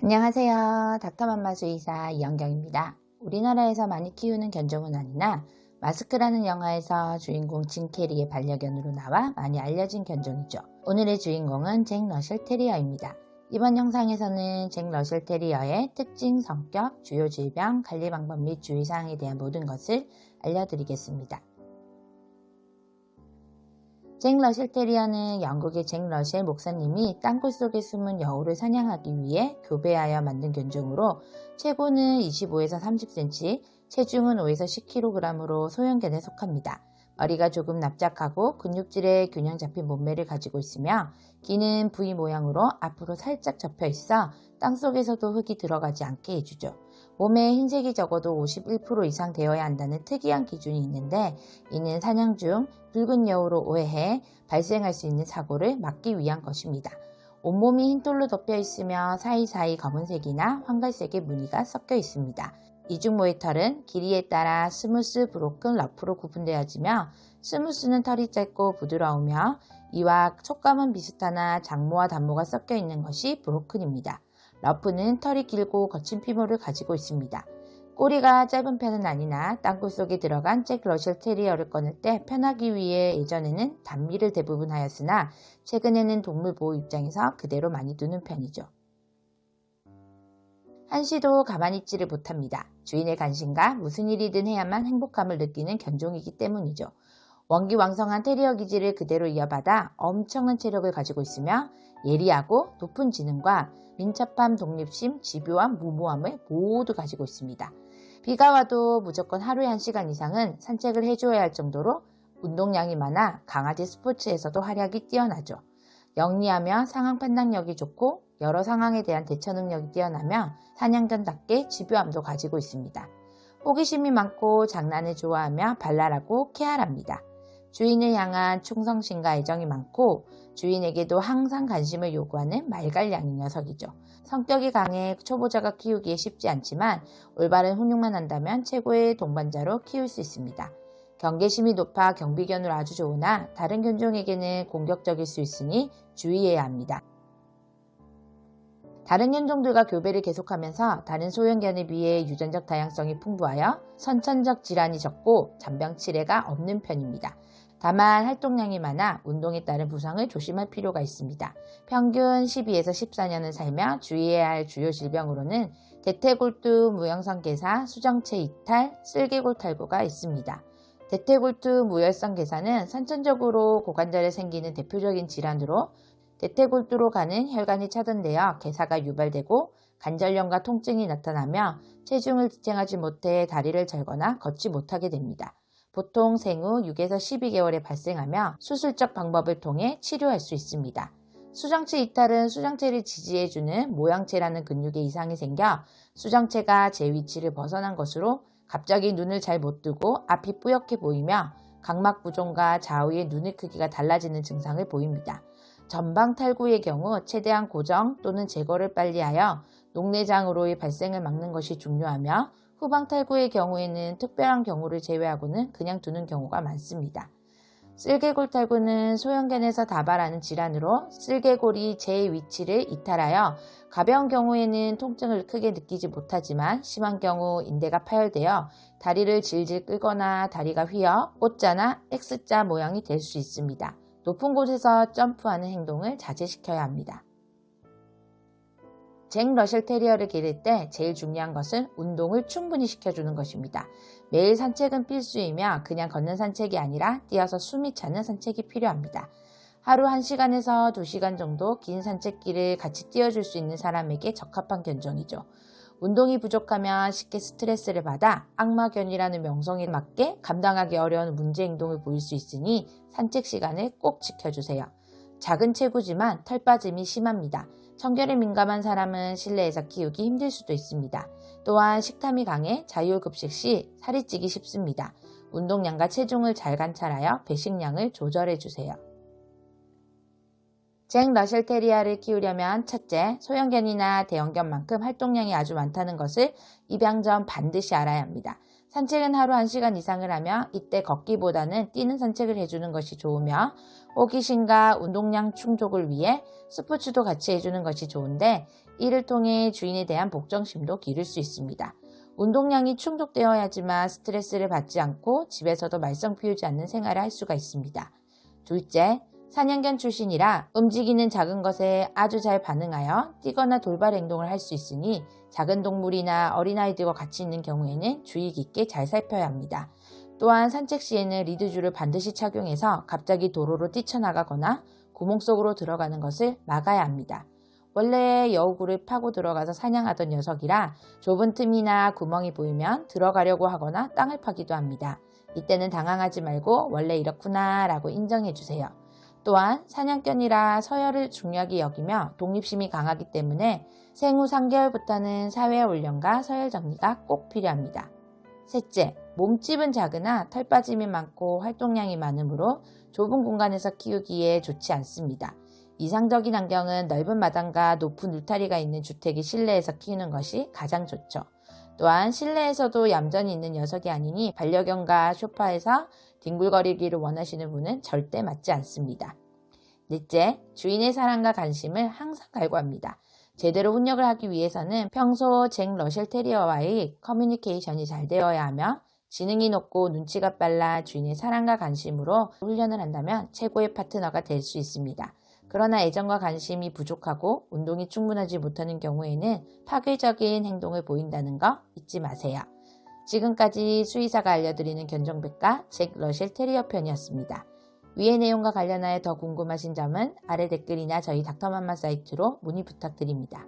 안녕하세요. 닥터맘마 수의사 이영경입니다. 우리나라에서 많이 키우는 견종은 아니나 마스크라는 영화에서 주인공 짐 캐리의 반려견으로 나와 많이 알려진 견종이죠. 오늘의 주인공은 잭 러셀 테리어입니다. 이번 영상에서는 잭 러셀 테리어의 특징, 성격, 주요 질병, 관리 방법 및 주의사항에 대한 모든 것을 알려드리겠습니다. 잭 러셀 테리어는 영국의 잭 러셀 목사님이 땅굴 속에 숨은 여우를 사냥하기 위해 교배하여 만든 견종으로 체구는 25에서 30cm, 체중은 5에서 10kg으로 소형견에 속합니다. 머리가 조금 납작하고 근육질의 균형 잡힌 몸매를 가지고 있으며 귀는 V 모양으로 앞으로 살짝 접혀 있어 땅속에서도 흙이 들어가지 않게 해주죠. 몸에 흰색이 적어도 51% 이상 되어야 한다는 특이한 기준이 있는데 이는 사냥 중 붉은 여우로 오해해 발생할 수 있는 사고를 막기 위한 것입니다. 온몸이 흰돌로 덮여 있으며 사이사이 검은색이나 황갈색의 무늬가 섞여 있습니다. 이중모의 털은 길이에 따라 스무스, 브로큰, 러프로 구분되어지며 스무스는 털이 짧고 부드러우며 이와 촉감은 비슷하나 장모와 단모가 섞여 있는 것이 브로큰입니다. 러프는 털이 길고 거친 피부를 가지고 있습니다. 꼬리가 짧은 편은 아니나 땅굴 속에 들어간 잭 러셀 테리어를 꺼낼 때 편하기 위해 예전에는 단미를 대부분 하였으나 최근에는 동물 보호 입장에서 그대로 많이 두는 편이죠. 한시도 가만히 있지를 못합니다. 주인의 관심과 무슨 일이든 해야만 행복함을 느끼는 견종이기 때문이죠. 원기왕성한 테리어 기질을 그대로 이어받아 엄청난 체력을 가지고 있으며 예리하고 높은 지능과 민첩함, 독립심, 집요함, 무모함을 모두 가지고 있습니다. 비가 와도 무조건 하루에 1시간 이상은 산책을 해줘야 할 정도로 운동량이 많아 강아지 스포츠에서도 활약이 뛰어나죠. 영리하며 상황 판단력이 좋고 여러 상황에 대한 대처 능력이 뛰어나며 사냥견답게 집요함도 가지고 있습니다. 호기심이 많고 장난을 좋아하며 발랄하고 쾌활합니다. 주인을 향한 충성심과 애정이 많고 주인에게도 항상 관심을 요구하는 말갈량인 녀석이죠. 성격이 강해 초보자가 키우기에 쉽지 않지만 올바른 훈육만 한다면 최고의 동반자로 키울 수 있습니다. 경계심이 높아 경비견으로 아주 좋으나 다른 견종에게는 공격적일 수 있으니 주의해야 합니다. 다른 견종들과 교배를 계속하면서 다른 소형견에 비해 유전적 다양성이 풍부하여 선천적 질환이 적고 잔병 치레가 없는 편입니다. 다만 활동량이 많아 운동에 따른 부상을 조심할 필요가 있습니다. 평균 12에서 14년을 살며 주의해야 할 주요 질병으로는 대퇴골두, 무형성 괴사, 수정체 이탈, 쓸개골 탈구가 있습니다. 대퇴골두 무혈성 괴사는 선천적으로 고관절에 생기는 대표적인 질환으로 대퇴골두로 가는 혈관이 차단되어 괴사가 유발되고 관절염과 통증이 나타나며 체중을 지탱하지 못해 다리를 절거나 걷지 못하게 됩니다. 보통 생후 6에서 12개월에 발생하며 수술적 방법을 통해 치료할 수 있습니다. 수정체 이탈은 수정체를 지지해주는 모양체라는 근육에 이상이 생겨 수정체가 제 위치를 벗어난 것으로 갑자기 눈을 잘 못 뜨고 앞이 뿌옇게 보이며 각막 부종과 좌우의 눈의 크기가 달라지는 증상을 보입니다. 전방 탈구의 경우 최대한 고정 또는 제거를 빨리 하여 녹내장으로의 발생을 막는 것이 중요하며 후방 탈구의 경우에는 특별한 경우를 제외하고는 그냥 두는 경우가 많습니다. 쓸개골 탈구는 소형견에서 다발하는 질환으로 쓸개골이 제 위치를 이탈하여 가벼운 경우에는 통증을 크게 느끼지 못하지만 심한 경우 인대가 파열되어 다리를 질질 끌거나 다리가 휘어 O자나 X자 모양이 될 수 있습니다. 높은 곳에서 점프하는 행동을 자제시켜야 합니다. 잭 러셀 테리어를 기를 때 제일 중요한 것은 운동을 충분히 시켜주는 것입니다. 매일 산책은 필수이며 그냥 걷는 산책이 아니라 뛰어서 숨이 차는 산책이 필요합니다. 하루 1시간에서 2시간 정도 긴 산책길을 같이 뛰어줄 수 있는 사람에게 적합한 견종이죠. 운동이 부족하면 쉽게 스트레스를 받아 악마견이라는 명성에 맞게 감당하기 어려운 문제 행동을 보일 수 있으니 산책 시간을 꼭 지켜주세요. 작은 체구지만 털 빠짐이 심합니다. 청결에 민감한 사람은 실내에서 키우기 힘들 수도 있습니다. 또한 식탐이 강해 자율급식 시 살이 찌기 쉽습니다. 운동량과 체중을 잘 관찰하여 배식량을 조절해주세요. 잭 러셀 테리어를 키우려면 첫째, 소형견이나 대형견만큼 활동량이 아주 많다는 것을 입양 전 반드시 알아야 합니다. 산책은 하루 1시간 이상을 하며 이때 걷기보다는 뛰는 산책을 해주는 것이 좋으며 호기심과 운동량 충족을 위해 스포츠도 같이 해주는 것이 좋은데 이를 통해 주인에 대한 복종심도 기를 수 있습니다. 운동량이 충족되어야지만 스트레스를 받지 않고 집에서도 말썽 피우지 않는 생활을 할 수가 있습니다. 둘째, 사냥견 출신이라 움직이는 작은 것에 아주 잘 반응하여 뛰거나 돌발 행동을 할 수 있으니 작은 동물이나 어린아이들과 같이 있는 경우에는 주의 깊게 잘 살펴야 합니다. 또한 산책 시에는 리드줄을 반드시 착용해서 갑자기 도로로 뛰쳐나가거나 구멍 속으로 들어가는 것을 막아야 합니다. 원래 여우굴을 파고 들어가서 사냥하던 녀석이라 좁은 틈이나 구멍이 보이면 들어가려고 하거나 땅을 파기도 합니다. 이때는 당황하지 말고 원래 이렇구나 라고 인정해 주세요. 또한 사냥견이라 서열을 중요하게 여기며 독립심이 강하기 때문에 생후 3개월부터는 사회 훈련과 서열 정리가 꼭 필요합니다. 셋째, 몸집은 작으나 털 빠짐이 많고 활동량이 많으므로 좁은 공간에서 키우기에 좋지 않습니다. 이상적인 환경은 넓은 마당과 높은 울타리가 있는 주택의 실내에서 키우는 것이 가장 좋죠. 또한 실내에서도 얌전히 있는 녀석이 아니니 반려견과 소파에서 뒹굴거리기를 원하시는 분은 절대 맞지 않습니다. 넷째, 주인의 사랑과 관심을 항상 갈구합니다. 제대로 훈육을 하기 위해서는 평소 잭 러셀 테리어와의 커뮤니케이션이 잘 되어야 하며 지능이 높고 눈치가 빨라 주인의 사랑과 관심으로 훈련을 한다면 최고의 파트너가 될 수 있습니다. 그러나 애정과 관심이 부족하고 운동이 충분하지 못하는 경우에는 파괴적인 행동을 보인다는 거 잊지 마세요. 지금까지 수의사가 알려드리는 견종백과 잭 러셀 테리어 편이었습니다. 위의 내용과 관련하여 더 궁금하신 점은 아래 댓글이나 저희 닥터맘마 사이트로 문의 부탁드립니다.